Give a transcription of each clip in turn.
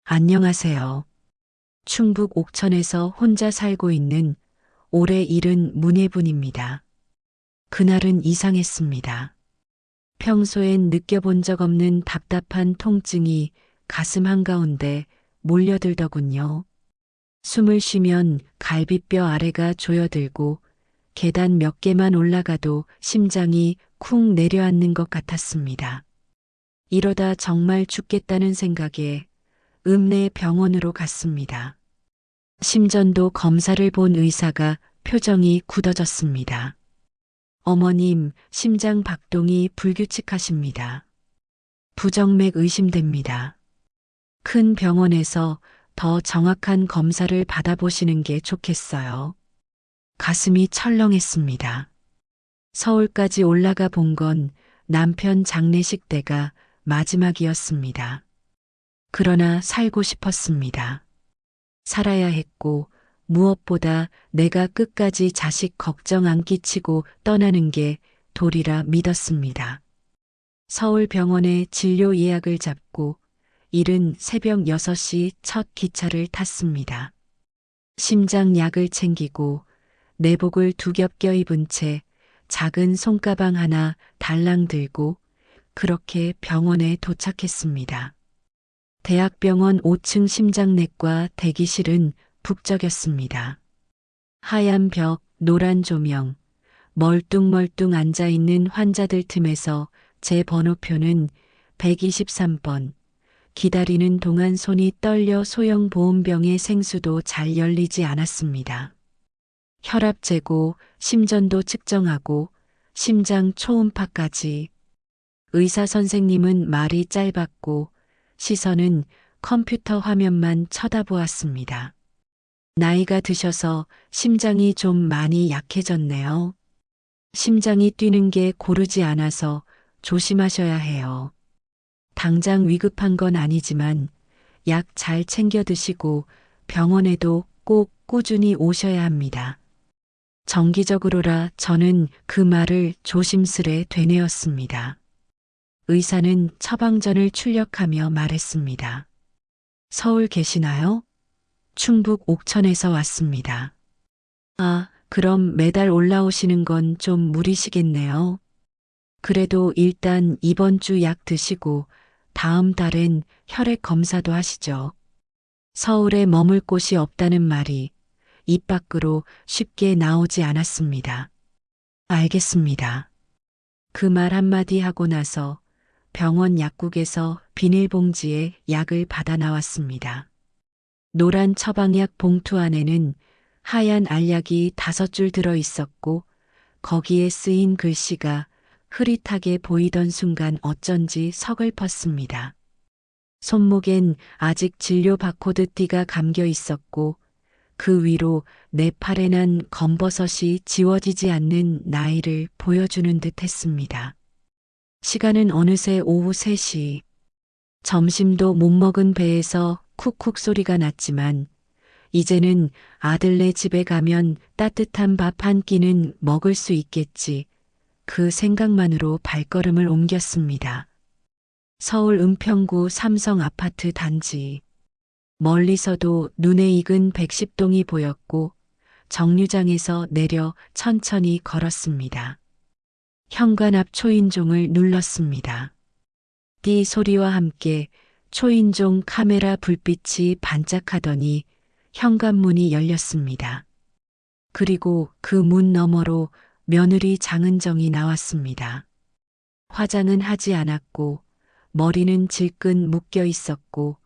안녕하세요. 충북 옥천에서 혼자 살고 있는 올해 70 문예분입니다. 그날은 이상했습니다. 평소엔 느껴본 적 없는 답답한 통증이 가슴 한가운데 몰려들더군요. 숨을 쉬면 갈비뼈 아래가 조여들고 계단 몇 개만 올라가도 심장이 쿵 내려앉는 것 같았습니다. 이러다 정말 죽겠다는 생각에 읍내 병원으로 갔습니다. 심전도 검사를 본 의사가 표정이 굳어졌습니다. 어머님, 심장 박동이 불규칙하십니다. 부정맥 의심됩니다. 큰 병원에서 더 정확한 검사를 받아보시는 게 좋겠어요. 가슴이 철렁했습니다. 서울까지 올라가 본 건 남편 장례식 때가 마지막이었습니다. 그러나 살고 싶었습니다. 살아야 했고 무엇보다 내가 끝까지 자식 걱정 안 끼치고 떠나는 게 도리라 믿었습니다. 서울병원에 진료 예약을 잡고 이른 새벽 6시 첫 기차를 탔습니다. 심장약을 챙기고 내복을 두 겹 껴입은 채 작은 손가방 하나 달랑 들고 그렇게 병원에 도착했습니다. 대학병원 5층 심장내과 대기실은 북적였습니다. 하얀 벽, 노란 조명, 멀뚱멀뚱 앉아있는 환자들 틈에서 제 번호표는 123번. 기다리는 동안 손이 떨려 소형 보온병의 생수도 잘 열리지 않았습니다. 혈압 재고, 심전도 측정하고, 심장 초음파까지. 의사 선생님은 말이 짧았고, 시선은 컴퓨터 화면만 쳐다보았습니다. 나이가 드셔서 심장이 좀 많이 약해졌네요. 심장이 뛰는 게 고르지 않아서 조심하셔야 해요. 당장 위급한 건 아니지만 약 잘 챙겨 드시고 병원에도 꼭 꾸준히 오셔야 합니다. 정기적으로라 저는 그 말을 조심스레 되뇌었습니다. 의사는 처방전을 출력하며 말했습니다. 서울 계시나요? 충북 옥천에서 왔습니다. 아, 그럼 매달 올라오시는 건 좀 무리시겠네요. 그래도 일단 이번 주 약 드시고 다음 달엔 혈액 검사도 하시죠. 서울에 머물 곳이 없다는 말이 입 밖으로 쉽게 나오지 않았습니다. 알겠습니다. 그 말 한마디 하고 나서 병원 약국에서 비닐봉지에 약을 받아 나왔습니다. 노란 처방약 봉투 안에는 하얀 알약이 5줄 들어 있었고 거기에 쓰인 글씨가 흐릿하게 보이던 순간 어쩐지 서글펐습니다. 손목엔 아직 진료 바코드 띠가 감겨 있었고 그 위로 내 팔에 난 검버섯이 지워지지 않는 나이를 보여주는 듯 했습니다. 시간은 어느새 오후 3시. 점심도 못 먹은 배에서 쿡쿡 소리가 났지만 이제는 아들네 집에 가면 따뜻한 밥 한 끼는 먹을 수 있겠지. 그 생각만으로 발걸음을 옮겼습니다. 서울 은평구 삼성 아파트 단지. 멀리서도 눈에 익은 110동이 보였고 정류장에서 내려 천천히 걸었습니다. 현관 앞 초인종을 눌렀습니다. 띠 소리와 함께 초인종 카메라 불빛이 반짝하더니 현관문이 열렸습니다. 그리고 그 문 너머로 며느리 장은정이 나왔습니다. 화장은 하지 않았고 머리는 질끈 묶여 있었고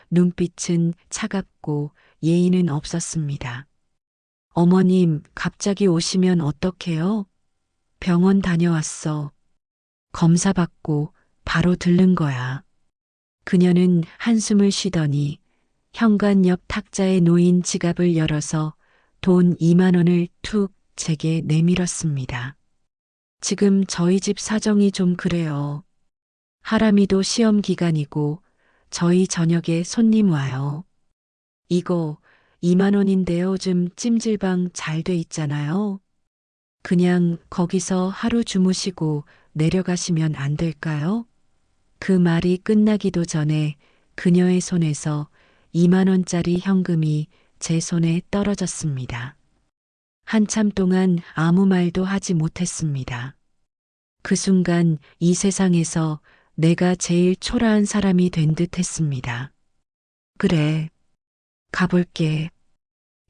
눈빛은 차갑고 예의는 없었습니다. 어머님, 갑자기 오시면 어떡해요? 병원 다녀왔어. 검사 받고 바로 들른 거야. 그녀는 한숨을 쉬더니 현관 옆 탁자에 놓인 지갑을 열어서 돈 2만 원을 툭 제게 내밀었습니다. 지금 저희 집 사정이 좀 그래요. 하람이도 시험 기간이고 저희 저녁에 손님 와요. 이거 2만 원인데요. 좀 찜질방 잘 돼 있잖아요. 그냥 거기서 하루 주무시고 내려가시면 안 될까요? 그 말이 끝나기도 전에 그녀의 손에서 2만 원짜리 현금이 제 손에 떨어졌습니다. 한참 동안 아무 말도 하지 못했습니다. 그 순간 이 세상에서 내가 제일 초라한 사람이 된 듯 했습니다. 그래, 가볼게.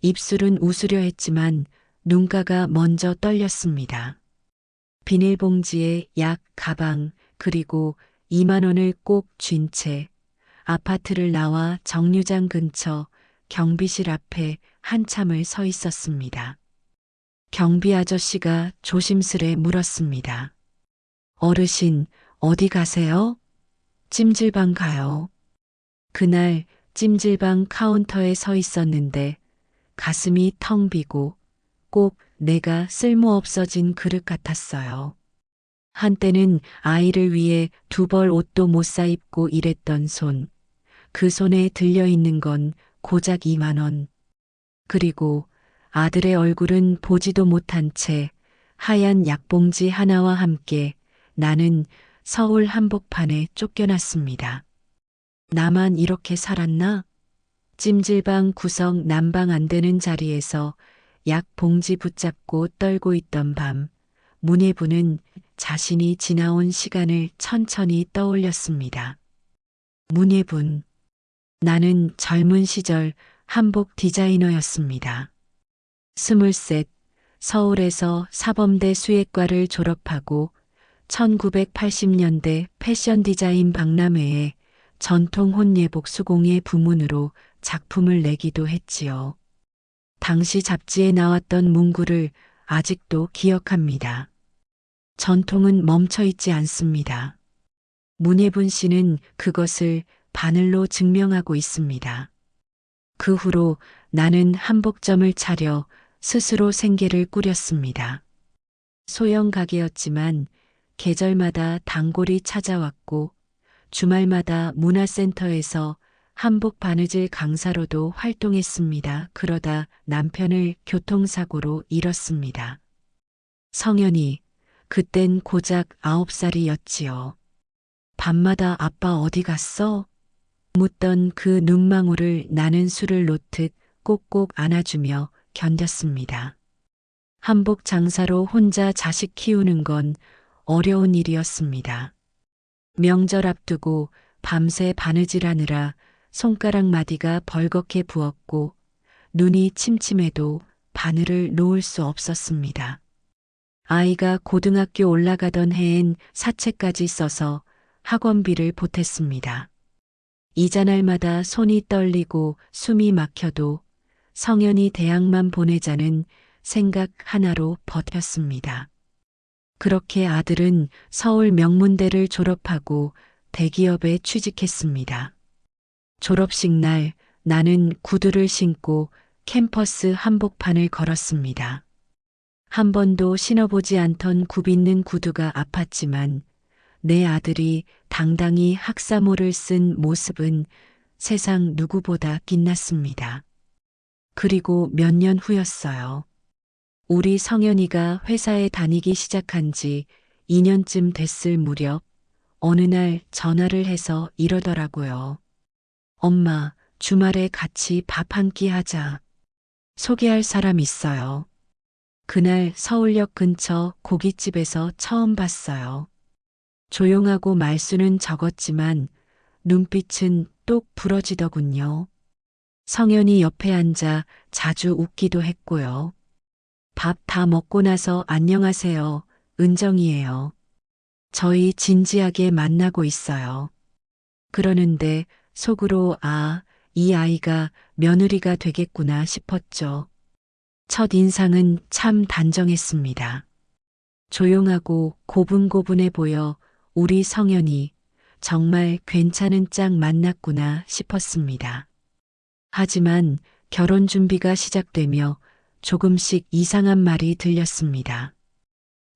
입술은 웃으려 했지만 눈가가 먼저 떨렸습니다. 비닐봉지에 약, 가방, 그리고 2만 원을 꼭 쥔 채 아파트를 나와 정류장 근처 경비실 앞에 한참을 서 있었습니다. 경비 아저씨가 조심스레 물었습니다. 어르신, 어디 가세요? 찜질방 가요. 그날 찜질방 카운터에 서 있었는데 가슴이 텅 비고 꼭 내가 쓸모없어진 그릇 같았어요. 한때는 아이를 위해 2벌 옷도 못 사입고 일했던 손. 그 손에 들려있는 건 고작 2만 원. 그리고 아들의 얼굴은 보지도 못한 채 하얀 약봉지 하나와 함께 나는 서울 한복판에 쫓겨났습니다. 나만 이렇게 살았나? 찜질방 구석 난방 안 되는 자리에서 약 봉지 붙잡고 떨고 있던 밤, 문예부는 자신이 지나온 시간을 천천히 떠올렸습니다. 문예분. 나는 젊은 시절 한복 디자이너였습니다. 23, 서울에서 사범대 수의과를 졸업하고 1980년대 패션 디자인 박람회에 전통 혼예복 수공예 부문으로 작품을 내기도 했지요. 당시 잡지에 나왔던 문구를 아직도 기억합니다. 전통은 멈춰 있지 않습니다. 문예분 씨는 그것을 바늘로 증명하고 있습니다. 그 후로 나는 한복점을 차려 스스로 생계를 꾸렸습니다. 소형 가게였지만 계절마다 단골이 찾아왔고 주말마다 문화센터에서 한복 바느질 강사로도 활동했습니다. 그러다 남편을 교통사고로 잃었습니다. 성현이, 그땐 고작 9살이었지요. 밤마다 아빠 어디 갔어? 묻던 그 눈망울을 나는 술을 놓듯 꼭꼭 안아주며 견뎠습니다. 한복 장사로 혼자 자식 키우는 건 어려운 일이었습니다. 명절 앞두고 밤새 바느질하느라 손가락 마디가 벌겋게 부었고 눈이 침침해도 바늘을 놓을 수 없었습니다. 아이가 고등학교 올라가던 해엔 사채까지 써서 학원비를 보탰습니다. 이자날마다 손이 떨리고 숨이 막혀도 성현이 대학만 보내자는 생각 하나로 버텼습니다. 그렇게 아들은 서울 명문대를 졸업하고 대기업에 취직했습니다. 졸업식 날 나는 구두를 신고 캠퍼스 한복판을 걸었습니다. 한 번도 신어보지 않던 굽있는 구두가 아팠지만 내 아들이 당당히 학사모를 쓴 모습은 세상 누구보다 빛났습니다. 그리고 몇 년 후였어요. 우리 성현이가 회사에 다니기 시작한 지 2년쯤 됐을 무렵 어느 날 전화를 해서 이러더라고요. 엄마, 주말에 같이 밥 한 끼 하자. 소개할 사람 있어요. 그날 서울역 근처 고깃집에서 처음 봤어요. 조용하고 말수는 적었지만 눈빛은 똑 부러지더군요. 성현이 옆에 앉아 자주 웃기도 했고요. 밥 다 먹고 나서 안녕하세요. 은정이에요. 저희 진지하게 만나고 있어요. 그러는데 속으로 이 아이가 며느리가 되겠구나 싶었죠. 첫 인상은 참 단정했습니다. 조용하고 고분고분해 보여 우리 성현이 정말 괜찮은 짝 만났구나 싶었습니다. 하지만 결혼 준비가 시작되며 조금씩 이상한 말이 들렸습니다.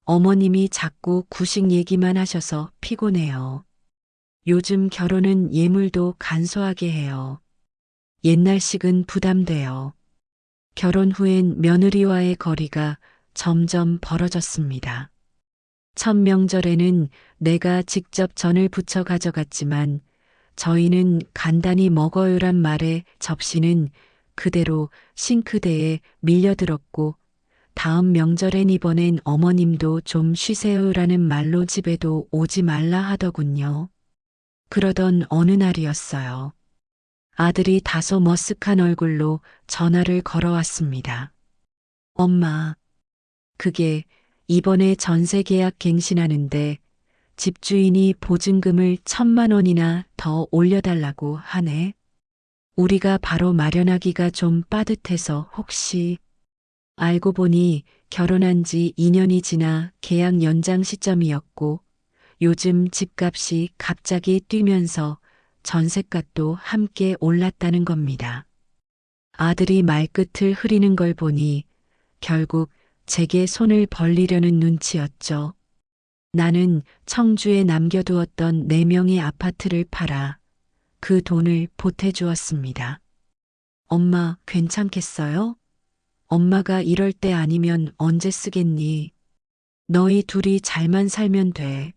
어머님이 자꾸 구식 얘기만 하셔서 피곤해요. 요즘 결혼은 예물도 간소하게 해요. 옛날식은 부담돼요. 결혼 후엔 며느리와의 거리가 점점 벌어졌습니다. 첫 명절에는 내가 직접 전을 부쳐 가져갔지만 저희는 간단히 먹어요란 말에 접시는 그대로 싱크대에 밀려들었고 다음 명절엔 이번엔 어머님도 좀 쉬세요라는 말로 집에도 오지 말라 하더군요. 그러던 어느 날이었어요. 아들이 다소 머쓱한 얼굴로 전화를 걸어왔습니다. 엄마, 그게 이번에 전세 계약 갱신하는데 집주인이 보증금을 1,000만 원이나 더 올려달라고 하네. 우리가 바로 마련하기가 좀 빠듯해서 혹시. 알고 보니 결혼한 지 2년이 지나 계약 연장 시점이었고 요즘 집값이 갑자기 뛰면서 전셋값도 함께 올랐다는 겁니다. 아들이 말끝을 흐리는 걸 보니 결국 제게 손을 벌리려는 눈치였죠. 나는 청주에 남겨두었던 4명의 아파트를 팔아 그 돈을 보태주었습니다. 엄마, 괜찮겠어요? 엄마가 이럴 때 아니면 언제 쓰겠니? 너희 둘이 잘만 살면 돼.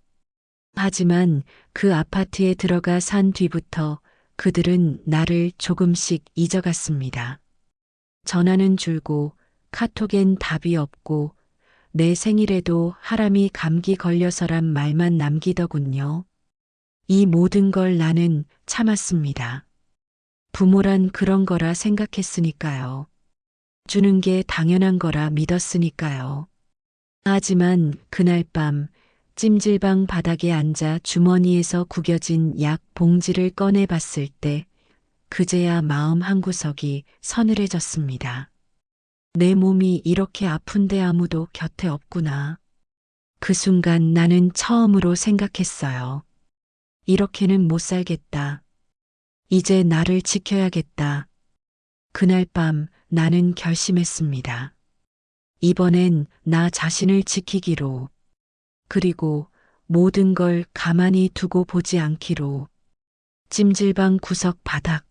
하지만 그 아파트에 들어가 산 뒤부터 그들은 나를 조금씩 잊어갔습니다. 전화는 줄고 카톡엔 답이 없고 내 생일에도 하람이 감기 걸려서란 말만 남기더군요. 이 모든 걸 나는 참았습니다. 부모란 그런 거라 생각했으니까요. 주는 게 당연한 거라 믿었으니까요. 하지만 그날 밤 찜질방 바닥에 앉아 주머니에서 구겨진 약 봉지를 꺼내 봤을 때 그제야 마음 한구석이 서늘해졌습니다. 내 몸이 이렇게 아픈데 아무도 곁에 없구나. 그 순간 나는 처음으로 생각했어요. 이렇게는 못 살겠다. 이제 나를 지켜야겠다. 그날 밤 나는 결심했습니다. 이번엔 나 자신을 지키기로, 그리고 모든 걸 가만히 두고 보지 않기로. 찜질방 구석 바닥,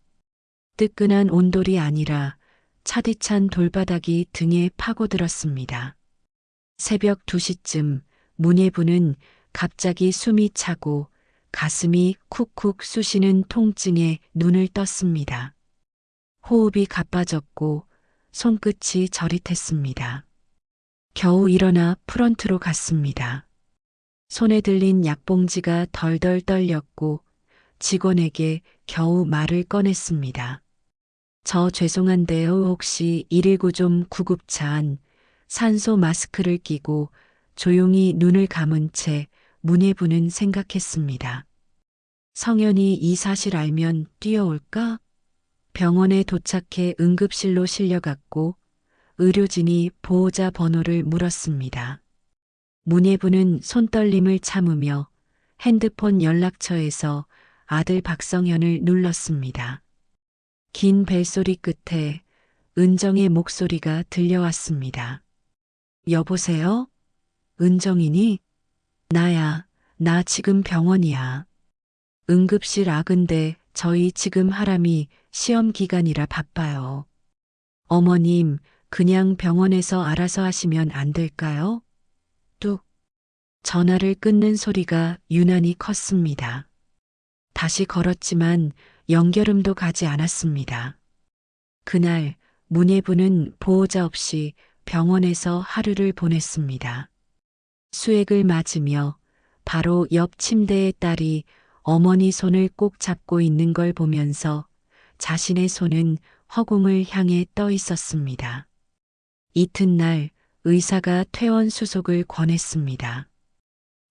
뜨끈한 온돌이 아니라 차디찬 돌바닥이 등에 파고들었습니다. 새벽 2시쯤 문예부는 갑자기 숨이 차고 가슴이 쿡쿡 쑤시는 통증에 눈을 떴습니다. 호흡이 가빠졌고 손끝이 저릿했습니다. 겨우 일어나 프런트로 갔습니다. 손에 들린 약봉지가 덜덜 떨렸고 직원에게 겨우 말을 꺼냈습니다. 저 죄송한데요. 혹시 119 좀 구급차안 산소 마스크를 끼고 조용히 눈을 감은 채 문예부는 생각했습니다. 성현이 이 사실 알면 뛰어올까? 병원에 도착해 응급실로 실려갔고 의료진이 보호자 번호를 물었습니다. 문예부는 손떨림을 참으며 핸드폰 연락처에서 아들 박성현을 눌렀습니다. 긴 벨소리 끝에 은정의 목소리가 들려왔습니다. 여보세요? 은정이니? 나야, 나 지금 병원이야. 응급실 아근데 저희 지금 하람이 시험 기간이라 바빠요. 어머님, 그냥 병원에서 알아서 하시면 안 될까요? 뚝. 전화를 끊는 소리가 유난히 컸습니다. 다시 걸었지만 연결음도 가지 않았습니다. 그날 문예부는 보호자 없이 병원에서 하루를 보냈습니다. 수액을 맞으며 바로 옆 침대의 딸이 어머니 손을 꼭 잡고 있는 걸 보면서 자신의 손은 허공을 향해 떠 있었습니다. 이튿날 의사가 퇴원 수속을 권했습니다.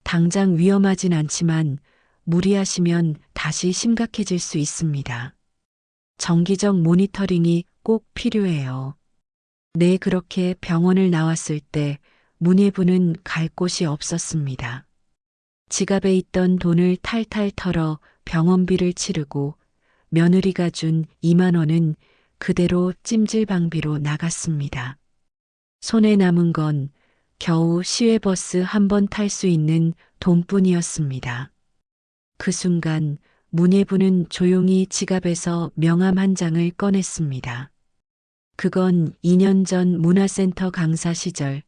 당장 위험하진 않지만 무리하시면 다시 심각해질 수 있습니다. 정기적 모니터링이 꼭 필요해요. 네, 그렇게 병원을 나왔을 때 문예부는 갈 곳이 없었습니다. 지갑에 있던 돈을 탈탈 털어 병원비를 치르고 며느리가 준 2만 원은 그대로 찜질방비로 나갔습니다. 손에 남은 건 겨우 시외버스 한 번 탈 수 있는 돈뿐이었습니다. 그 순간 문예부는 조용히 지갑에서 명함 한 장을 꺼냈습니다. 그건 2년 전 문화센터 강사 시절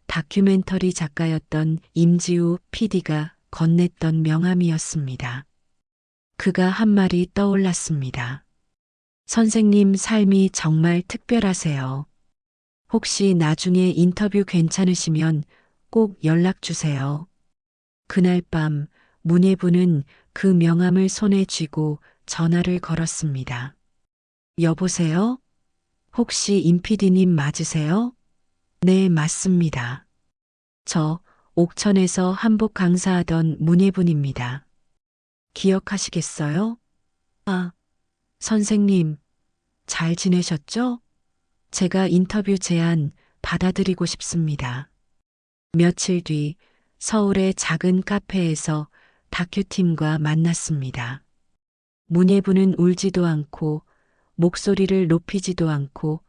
다큐멘터리 작가였던 임지우 PD가 건넸던 명함이었습니다. 그가 한 말이 떠올랐습니다. 선생님 삶이 정말 특별하세요. 혹시 나중에 인터뷰 괜찮으시면 꼭 연락 주세요. 그날 밤 문예부는 그 명함을 손에 쥐고 전화를 걸었습니다. 여보세요? 혹시 임 PD님 맞으세요? 네, 맞습니다. 저 옥천에서 한복 강사하던 문예분입니다. 기억하시겠어요? 아, 선생님, 잘 지내셨죠? 제가 인터뷰 제안 받아들이고 싶습니다. 며칠 뒤 서울의 작은 카페에서 다큐팀과 만났습니다. 문예부는 울지도 않고 목소리를 높이지도 않고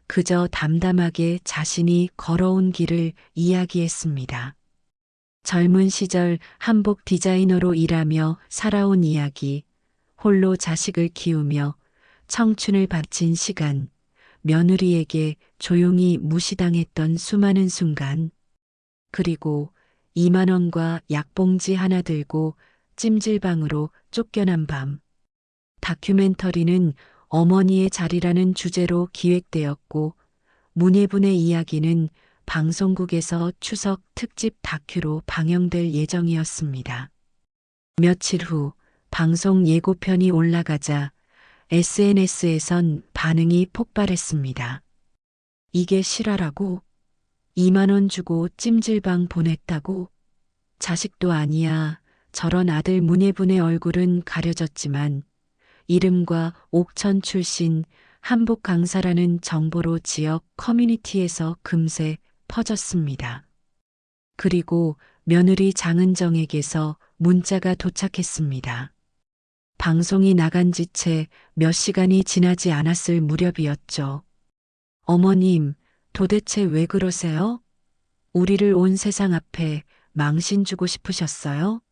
그저 담담하게 자신이 걸어온 길을 이야기했습니다. 젊은 시절 한복 디자이너로 일하며 살아온 이야기, 홀로 자식을 키우며 청춘을 바친 시간, 며느리에게 조용히 무시당했던 수많은 순간, 그리고 2만 원과 약봉지 하나 들고 찜질방으로 쫓겨난 밤. 다큐멘터리는 어머니의 자리라는 주제로 기획되었고, 문예분의 이야기는 방송국에서 추석 특집 다큐로 방영될 예정이었습니다. 며칠 후 방송 예고편이 올라가자 SNS에선 반응이 폭발했습니다. 이게 실화라고? 2만 원 주고 찜질방 보냈다고? 자식도 아니야. 저런 아들 문예분의 얼굴은 가려졌지만 이름과 옥천 출신 한복 강사라는 정보로 지역 커뮤니티에서 금세 퍼졌습니다. 그리고 며느리 장은정에게서 문자가 도착했습니다. 방송이 나간 지 채 몇 시간이 지나지 않았을 무렵이었죠. 어머님, 도대체 왜 그러세요? 우리를 온 세상 앞에 망신 주고 싶으셨어요?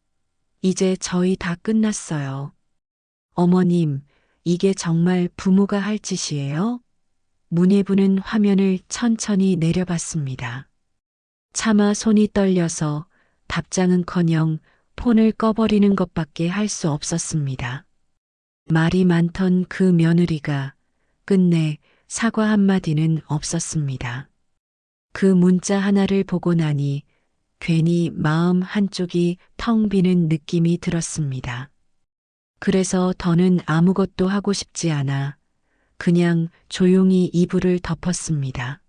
이제 저희 다 끝났어요. 어머님, 이게 정말 부모가 할 짓이에요? 문예부는 화면을 천천히 내려봤습니다. 차마 손이 떨려서 답장은커녕 폰을 꺼버리는 것밖에 할 수 없었습니다. 말이 많던 그 며느리가 끝내 사과 한마디는 없었습니다. 그 문자 하나를 보고 나니 괜히 마음 한쪽이 텅 비는 느낌이 들었습니다. 그래서 더는 아무것도 하고 싶지 않아 그냥 조용히 이불을 덮었습니다.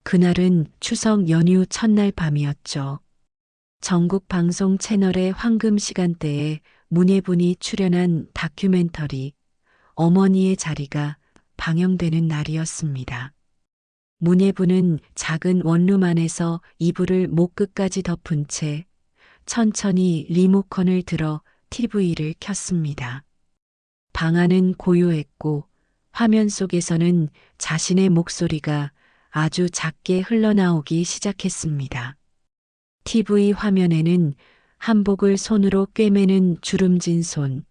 그날은 추석 연휴 첫날 밤이었죠. 전국 방송 채널의 황금 시간대에 문예분이 출연한 다큐멘터리 어머니의 자리가 방영되는 날이었습니다. 문예분은 작은 원룸 안에서 이불을 목 끝까지 덮은 채 천천히 리모컨을 들어 TV를 켰습니다. 방 안은 고요했고 화면 속에서는 자신의 목소리가 아주 작게 흘러나오기 시작했습니다. TV 화면에는 한복을 손으로 꿰매는 주름진 손,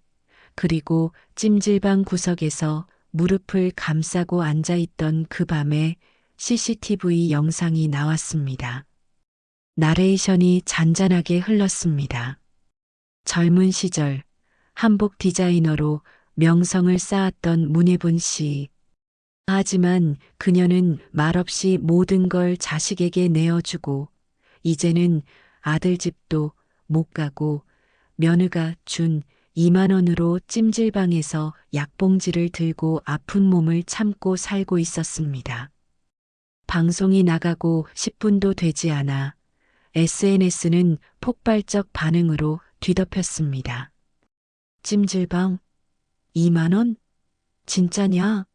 그리고 찜질방 구석에서 무릎을 감싸고 앉아있던 그 밤의 CCTV 영상이 나왔습니다. 나레이션이 잔잔하게 흘렀습니다. 젊은 시절 한복 디자이너로 명성을 쌓았던 문예분 씨. 하지만 그녀는 말없이 모든 걸 자식에게 내어주고 이제는 아들 집도 못 가고 며느가 준 2만 원으로 찜질방에서 약봉지를 들고 아픈 몸을 참고 살고 있었습니다. 방송이 나가고 10분도 되지 않아 SNS는 폭발적 반응으로 뒤덮였습니다. 찜질방 2만 원? 진짜냐?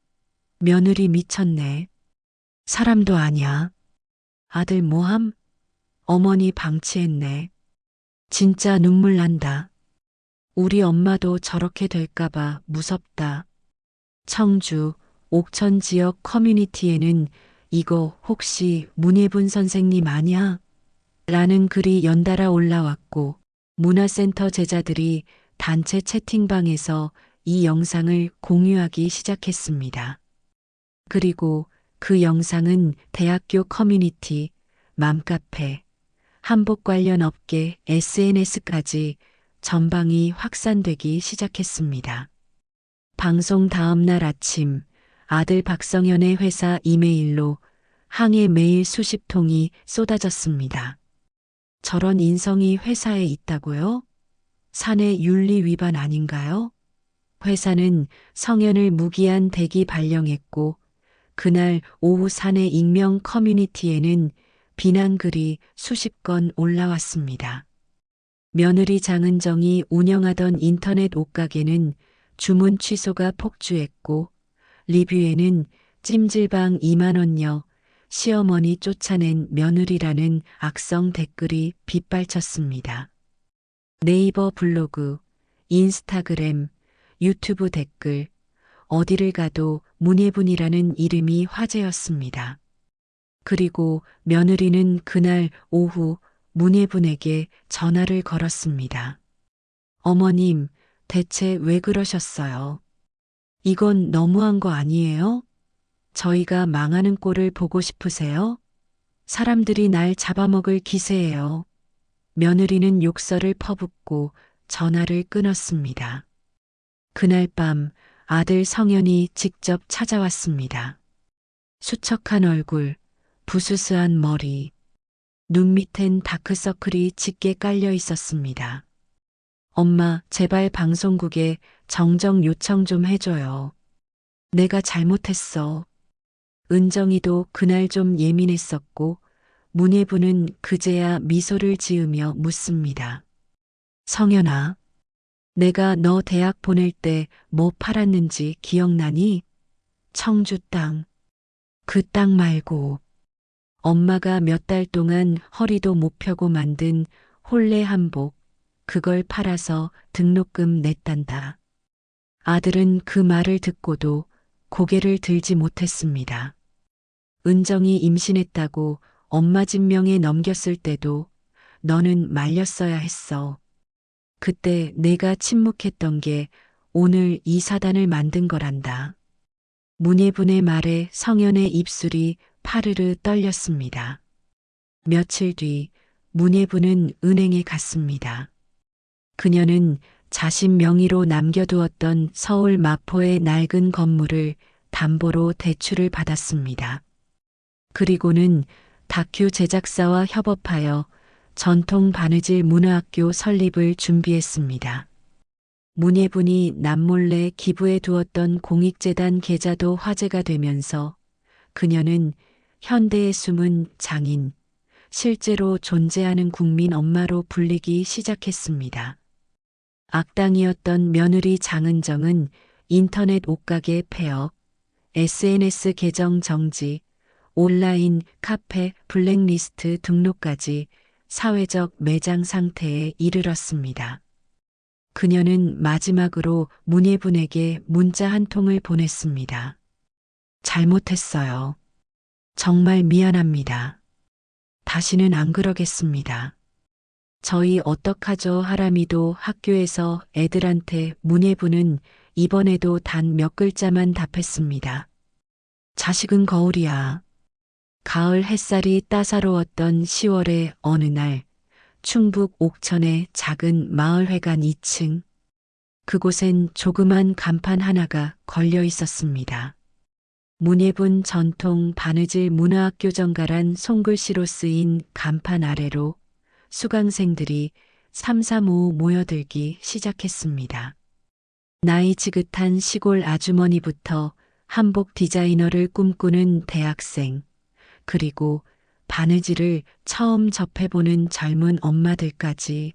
며느리 미쳤네. 사람도 아냐. 아들 모함? 어머니 방치했네. 진짜 눈물 난다. 우리 엄마도 저렇게 될까봐 무섭다. 청주, 옥천 지역 커뮤니티에는 이거 혹시 문예분 선생님 아냐? 라는 글이 연달아 올라왔고 문화센터 제자들이 단체 채팅방에서 이 영상을 공유하기 시작했습니다. 그리고 그 영상은 대학교 커뮤니티, 맘카페, 한복 관련 업계 SNS까지 전방이 확산되기 시작했습니다. 방송 다음 날 아침 아들 박성현의 회사 이메일로 항해 메일 수십 통이 쏟아졌습니다. 저런 인성이 회사에 있다고요? 사내 윤리 위반 아닌가요? 회사는 성현을 무기한 대기 발령했고 그날 오후 사내 익명 커뮤니티에는 비난글이 수십 건 올라왔습니다. 며느리 장은정이 운영하던 인터넷 옷가게는 주문 취소가 폭주했고 리뷰에는 찜질방 2만 원녀, 시어머니 쫓아낸 며느리라는 악성 댓글이 빗발쳤습니다. 네이버 블로그, 인스타그램, 유튜브 댓글, 어디를 가도 문예분이라는 이름이 화제였습니다. 그리고 며느리는 그날 오후 문예분에게 전화를 걸었습니다. 어머님, 대체 왜 그러셨어요? 이건 너무한 거 아니에요? 저희가 망하는 꼴을 보고 싶으세요? 사람들이 날 잡아먹을 기세예요. 며느리는 욕설을 퍼붓고 전화를 끊었습니다. 그날 밤 아들 성현이 직접 찾아왔습니다. 수척한 얼굴, 부스스한 머리, 눈 밑엔 다크서클이 짙게 깔려 있었습니다. 엄마, 제발 방송국에 정정 요청 좀 해줘요. 내가 잘못했어. 은정이도 그날 좀 예민했었고 문예부는 그제야 미소를 지으며 묻습니다. 성현아, 내가 너 대학 보낼 때 뭐 팔았는지 기억나니? 청주 땅. 그 땅 말고 엄마가 몇 달 동안 허리도 못 펴고 만든 홀레 한복, 그걸 팔아서 등록금 냈단다. 아들은 그 말을 듣고도 고개를 들지 못했습니다. 은정이 임신했다고 엄마 진명에 넘겼을 때도 너는 말렸어야 했어. 그때 내가 침묵했던 게 오늘 이 사단을 만든 거란다. 문예분의 말에 성현의 입술이 파르르 떨렸습니다. 며칠 뒤 문예분은 은행에 갔습니다. 그녀는 자신 명의로 남겨두었던 서울 마포의 낡은 건물을 담보로 대출을 받았습니다. 그리고는 다큐 제작사와 협업하여 전통 바느질 문화학교 설립을 준비했습니다. 문예분이 남몰래 기부해 두었던 공익재단 계좌도 화제가 되면서 그녀는 현대에 숨은 장인, 실제로 존재하는 국민 엄마로 불리기 시작했습니다. 악당이었던 며느리 장은정은 인터넷 옷가게 폐업, SNS 계정 정지, 온라인 카페 블랙리스트 등록까지 사회적 매장 상태에 이르렀습니다. 그녀는 마지막으로 문예분에게 문자 한 통을 보냈습니다. 잘못했어요. 정말 미안합니다. 다시는 안 그러겠습니다. 저희 어떡하죠 하람이도 학교에서 애들한테 문예분은 이번에도 단 몇 글자만 답했습니다. 자식은 거울이야. 가을 햇살이 따사로웠던 10월의 어느 날 충북 옥천의 작은 마을회관 2층. 그곳엔 조그만 간판 하나가 걸려 있었습니다. 문예분 전통 바느질 문화학교 정가란 손글씨로 쓰인 간판 아래로 수강생들이 삼삼오오 모여들기 시작했습니다. 나이 지긋한 시골 아주머니부터 한복 디자이너를 꿈꾸는 대학생, 그리고 바느질을 처음 접해보는 젊은 엄마들까지.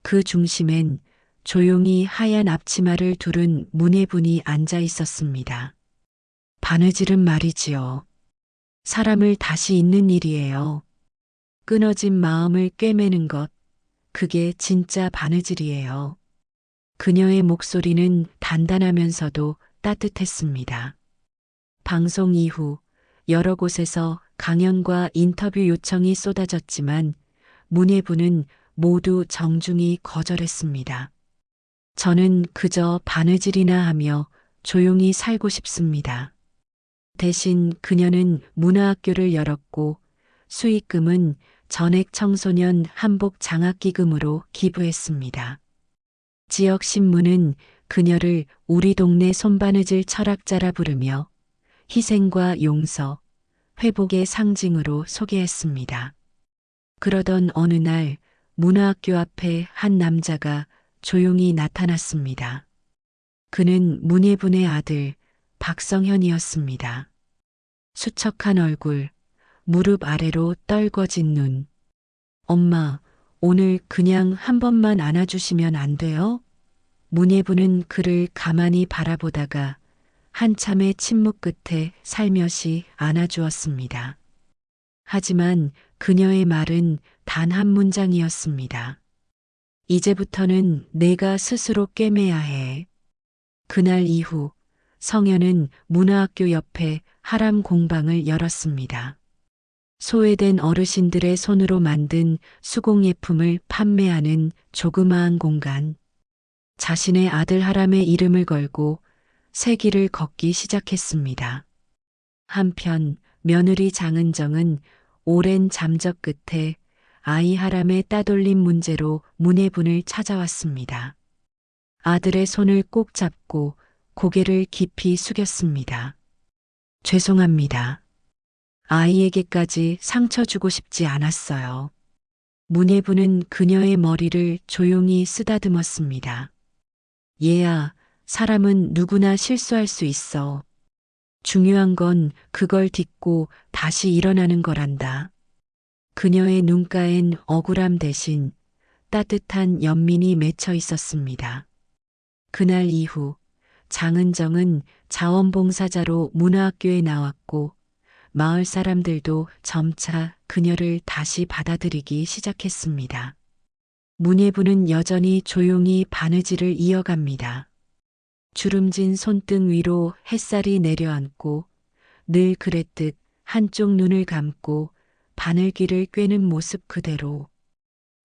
그 중심엔 조용히 하얀 앞치마를 두른 문예분이 앉아 있었습니다. 바느질은 말이지요. 사람을 다시 잇는 일이에요. 끊어진 마음을 꿰매는 것, 그게 진짜 바느질이에요. 그녀의 목소리는 단단하면서도 따뜻했습니다. 방송 이후 여러 곳에서 강연과 인터뷰 요청이 쏟아졌지만 문예부는 모두 정중히 거절했습니다. 저는 그저 바느질이나 하며 조용히 살고 싶습니다. 대신 그녀는 문화학교를 열었고 수익금은 전액 청소년 한복 장학기금으로 기부했습니다. 지역 신문은 그녀를 우리 동네 손바느질 철학자라 부르며 희생과 용서, 회복의 상징으로 소개했습니다. 그러던 어느 날 문화학교 앞에 한 남자가 조용히 나타났습니다. 그는 문예분의 아들 박성현이었습니다. 수척한 얼굴, 무릎 아래로 떨궈진 눈. 엄마, 오늘 그냥 한 번만 안아주시면 안 돼요? 문예부는 그를 가만히 바라보다가 한참의 침묵 끝에 살며시 안아주었습니다. 하지만 그녀의 말은 단 한 문장이었습니다. 이제부터는 내가 스스로 꿰매야 해. 그날 이후 성현은 문화학교 옆에 하람 공방을 열었습니다. 소외된 어르신들의 손으로 만든 수공예품을 판매하는 조그마한 공간. 자신의 아들 하람의 이름을 걸고 새 길을 걷기 시작했습니다. 한편 며느리 장은정은 오랜 잠적 끝에 아이 하람의 따돌림 문제로 문예분을 찾아왔습니다. 아들의 손을 꼭 잡고 고개를 깊이 숙였습니다. 죄송합니다. 아이에게까지 상처 주고 싶지 않았어요. 문예부는 그녀의 머리를 조용히 쓰다듬었습니다. 얘야, 사람은 누구나 실수할 수 있어. 중요한 건 그걸 딛고 다시 일어나는 거란다. 그녀의 눈가엔 억울함 대신 따뜻한 연민이 맺혀 있었습니다. 그날 이후 장은정은 자원봉사자로 문화학교에 나왔고 마을 사람들도 점차 그녀를 다시 받아들이기 시작했습니다. 문예부는 여전히 조용히 바느질을 이어갑니다. 주름진 손등 위로 햇살이 내려앉고 늘 그랬듯 한쪽 눈을 감고 바늘귀를 꿰는 모습 그대로.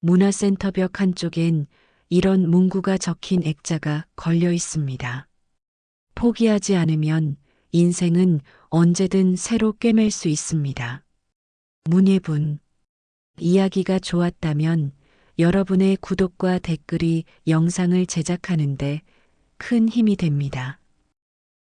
문화센터 벽 한쪽엔 이런 문구가 적힌 액자가 걸려 있습니다. 포기하지 않으면 인생은 언제든 새로 꿰맬 수 있습니다. 문예분. 이야기가 좋았다면 여러분의 구독과 댓글이 영상을 제작하는데 큰 힘이 됩니다.